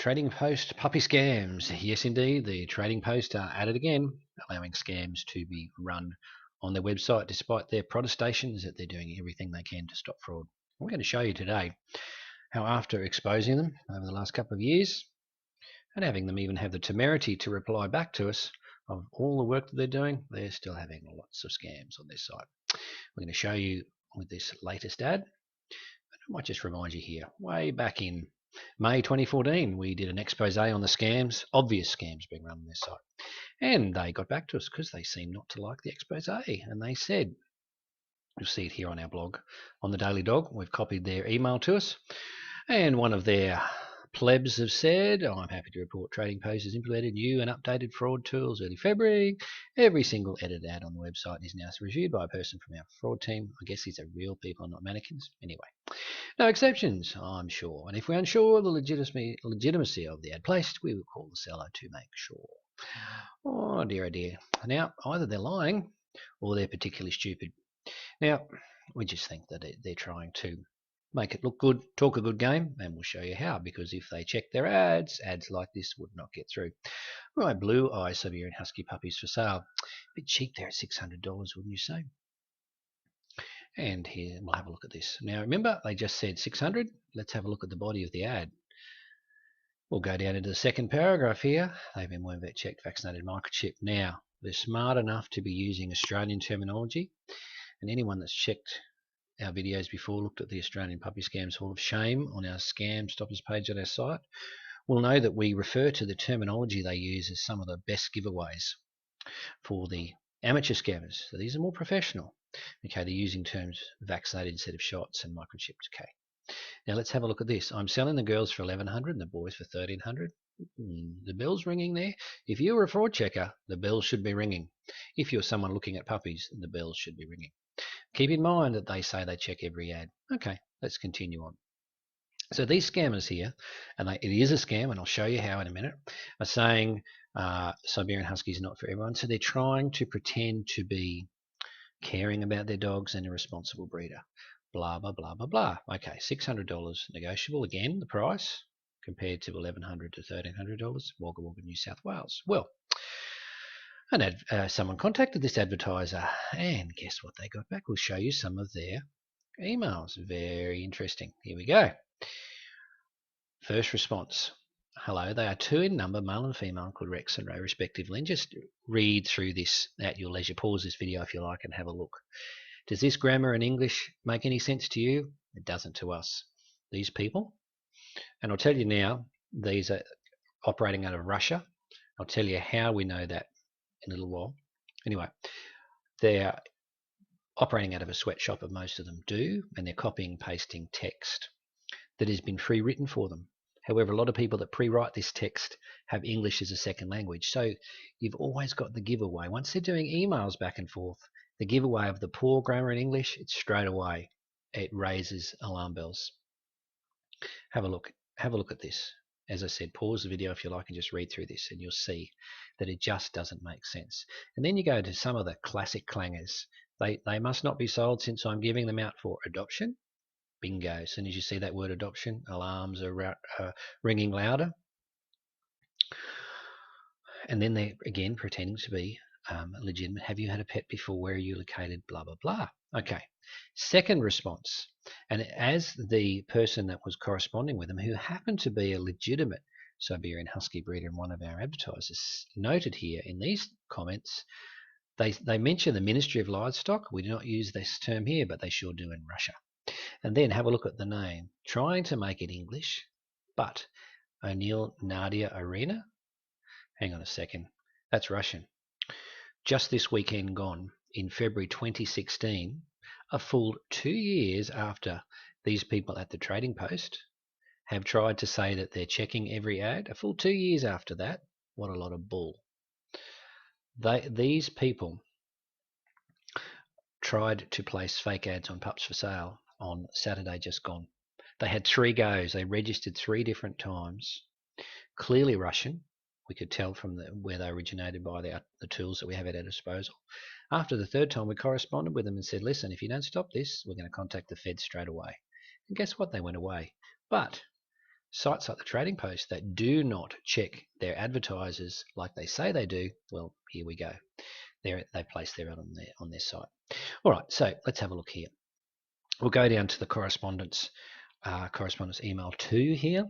Trading Post puppy scams. Yes, indeed, the Trading Post are at it again, allowing scams to be run on their website despite their protestations that they're doing everything they can to stop fraud. I'm going to show you today how, after exposing them over the last couple of years and having them even have the temerity to reply back to us of all the work that they're doing, they're still having lots of scams on their site. We're going to show you with this latest ad. I might just remind you here, way back in May 2014, we did an expose on the scams, obvious scams being run on their site. And they got back to us because they seemed not to like the expose. And they said, you'll see it here on our blog, on the Daily Dog, we've copied their email to us. And one of their plebs have said, I'm happy to report Trading Post has implemented new and updated fraud tools early February. Every single edited ad on the website is now reviewed by a person from our fraud team. I guess these are real people, not mannequins. Anyway, no exceptions, I'm sure. And if we're unsure of the legitimacy of the ad placed, we will call the seller to make sure. Oh dear, oh dear. Now, either they're lying or they're particularly stupid. Now, we just think that they're trying to make it look good, talk a good game, and we'll show you how, because if they check their ads like this would not get through. Right, Blue Eye Siberian Husky puppies for sale. A bit cheap there at $600, wouldn't you say? And here we'll have a look at this. Now remember, they just said 600. Let's have a look at the body of the ad. We'll go down into the second paragraph here. They've been worn vet checked, vaccinated, microchipped. Now, they're smart enough to be using Australian terminology, and anyone that's checked our videos before, looked at the Australian Puppy Scams Hall of Shame on our Scam Stoppers page on our site, will know that we refer to the terminology they use as some of the best giveaways for the amateur scammers. So these are more professional. Okay, they're using terms vaccinated instead of shots and microchipped. Okay. Now let's have a look at this. I'm selling the girls for $1,100 and the boys for $1,300. The bell's ringing there. If you're a fraud checker, the bell should be ringing. If you're someone looking at puppies, the bells should be ringing. Keep in mind that they say they check every ad. Okay, let's continue on. So these scammers here, and it is a scam, and I'll show you how in a minute, are saying Siberian Husky is not for everyone. So they're trying to pretend to be caring about their dogs and a responsible breeder. Blah, blah, blah, blah, blah. Okay, $600 negotiable. Again, the price compared to $1,100 to $1,300, Wagga Wagga, New South Wales. Well, someone contacted this advertiser, and guess what they got back? We'll show you some of their emails. Very interesting. Here we go. First response. Hello, they are two in number, male and female, called Rex and Ray respectively. And just read through this at your leisure. Pause this video if you like and have a look. Does this grammar and English make any sense to you? It doesn't to us. These people, and I'll tell you now, these are operating out of Russia. I'll tell you how we know that in a little while. Anyway, they're operating out of a sweatshop, of most of them do, and they're copying and pasting text that has been pre-written for them. However, a lot of people that pre-write this text have English as a second language. So you've always got the giveaway. Once they're doing emails back and forth, the giveaway of the poor grammar in English, it's straight away, it raises alarm bells. Have a look. Have a look at this. As I said, pause the video if you like and just read through this, and you'll see that it just doesn't make sense. And then you go to some of the classic clangers. They must not be sold since I'm giving them out for adoption. Bingo. As soon as you see that word adoption, alarms are ringing louder. And then they're again pretending to be legitimate. Have you had a pet before? Where are you located? Blah, blah, blah. Okay. Second response. And as the person that was corresponding with them, who happened to be a legitimate Siberian Husky breeder and one of our advertisers, noted here in these comments, they mention the Ministry of Livestock. We do not use this term here, but they sure do in Russia. And then have a look at the name, trying to make it English, but O'Neill Nadia Arena. Hang on a second, that's Russian. Just this weekend gone, in February 2016, a full 2 years after these people at the Trading Post have tried to say that they're checking every ad, a full 2 years after that, what a lot of bull. These people tried to place fake ads on pups for sale on Saturday just gone. They had 3 goes. They registered 3 different times. Clearly Russian. We could tell from where they originated by the tools that we have at our disposal. After the 3rd time, we corresponded with them and said, listen, if you don't stop this, we're going to contact the Fed straight away. And guess what? They went away. But Sites like the Trading Post that do not check their advertisers like they say they do, well, here we go. They place their ad on their site. All right, so let's have a look here. We'll go down to the correspondence email 2 here.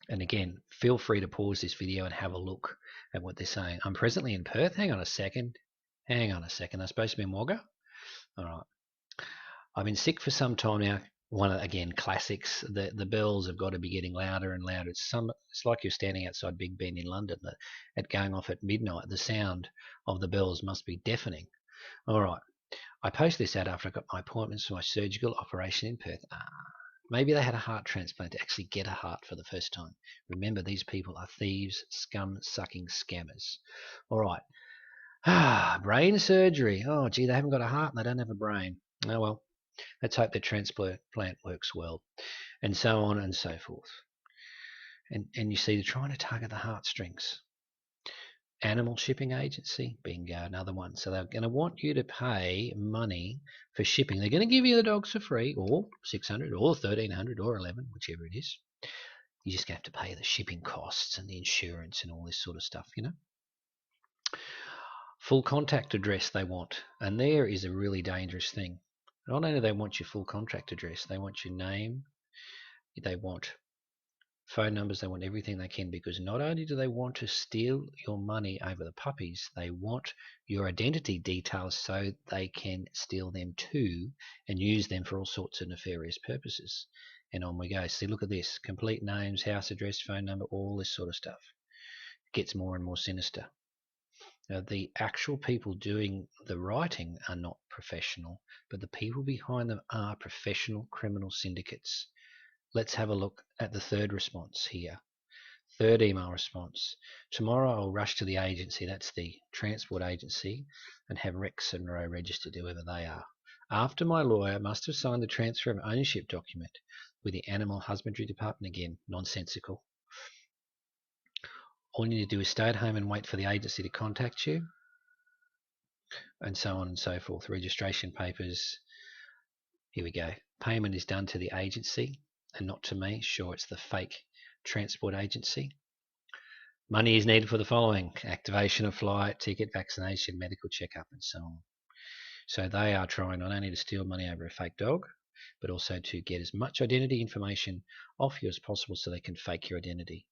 And again, feel free to pause this video and have a look at what they're saying. I'm presently in Perth. Hang on a second. I'm supposed to be in Wagga. All right. I've been sick for some time now. Again, classics. The bells have got to be getting louder and louder. It's like you're standing outside Big Ben in London. At going off at midnight, the sound of the bells must be deafening. All right. I post this ad after I got my appointments for my surgical operation in Perth. Maybe they had a heart transplant to actually get a heart for the first time. Remember, these people are thieves, scum-sucking scammers. All right. Brain surgery. Oh, gee, they haven't got a heart and they don't have a brain. Oh, well, let's hope their transplant works well, and so on and so forth. And you see, they're trying to target the heartstrings. Animal shipping agency, bingo, another one. So they're going to want you to pay money for shipping. They're going to give you the dogs for free, or $600, or $1,300, or $11, whichever it is. You just have to pay the shipping costs and the insurance and all this sort of stuff, you know. Full contact address they want, and there is a really dangerous thing. Not only do they want your full contact address, they want your name, they want phone numbers, they want everything they can, because not only do they want to steal your money over the puppies, they want your identity details so they can steal them too and use them for all sorts of nefarious purposes. And on we go. See, look at this. Complete names, house address, phone number, all this sort of stuff. It gets more and more sinister. Now, the actual people doing the writing are not professional, but the people behind them are professional criminal syndicates. Let's have a look at the third response here. Third email response. Tomorrow I'll rush to the agency, that's the transport agency, and have Rex and Roe registered, whoever they are. After my lawyer must have signed the transfer of ownership document with the Animal Husbandry Department. Again, nonsensical. All you need to do is stay at home and wait for the agency to contact you, and so on and so forth. Registration papers. Here we go. Payment is done to the agency and not to me. Sure, it's the fake transport agency. Money is needed for the following: activation of flight, ticket, vaccination, medical checkup, and so on. So they are trying not only to steal money over a fake dog, but also to get as much identity information off you as possible so they can fake your identity.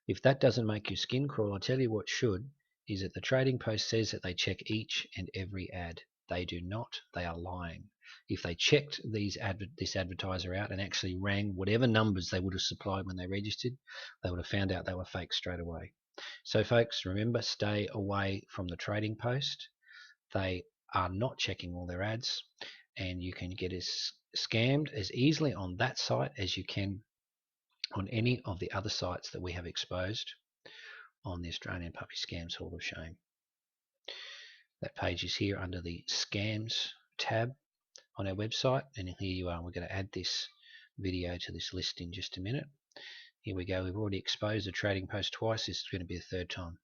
If that doesn't make your skin crawl, I'll tell you what should, is that the Trading Post says that they check each and every ad. They do not. They are lying. If they checked this advertiser out and actually rang whatever numbers they would have supplied when they registered, they would have found out they were fake straight away. So folks, remember, stay away from the Trading Post. They are not checking all their ads, and you can get scammed as easily on that site as you can on any of the other sites that we have exposed on the Australian Puppy Scams Hall of Shame. That page is here under the Scams tab on our website, and here you are. We're going to add this video to this list in just a minute. Here we go. We've already exposed the Trading Post twice. This is going to be the third time.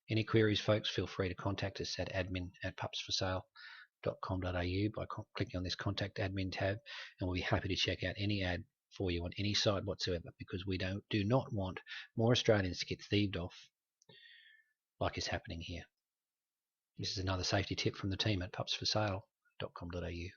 Any queries, folks, feel free to contact us at admin@pupsforsale.com.au by clicking on this Contact Admin tab, and we'll be happy to check out any ad for you on any site whatsoever, because we do not want more Australians to get thieved off like is happening here. This is another safety tip from the team at pupsforsale.com.au.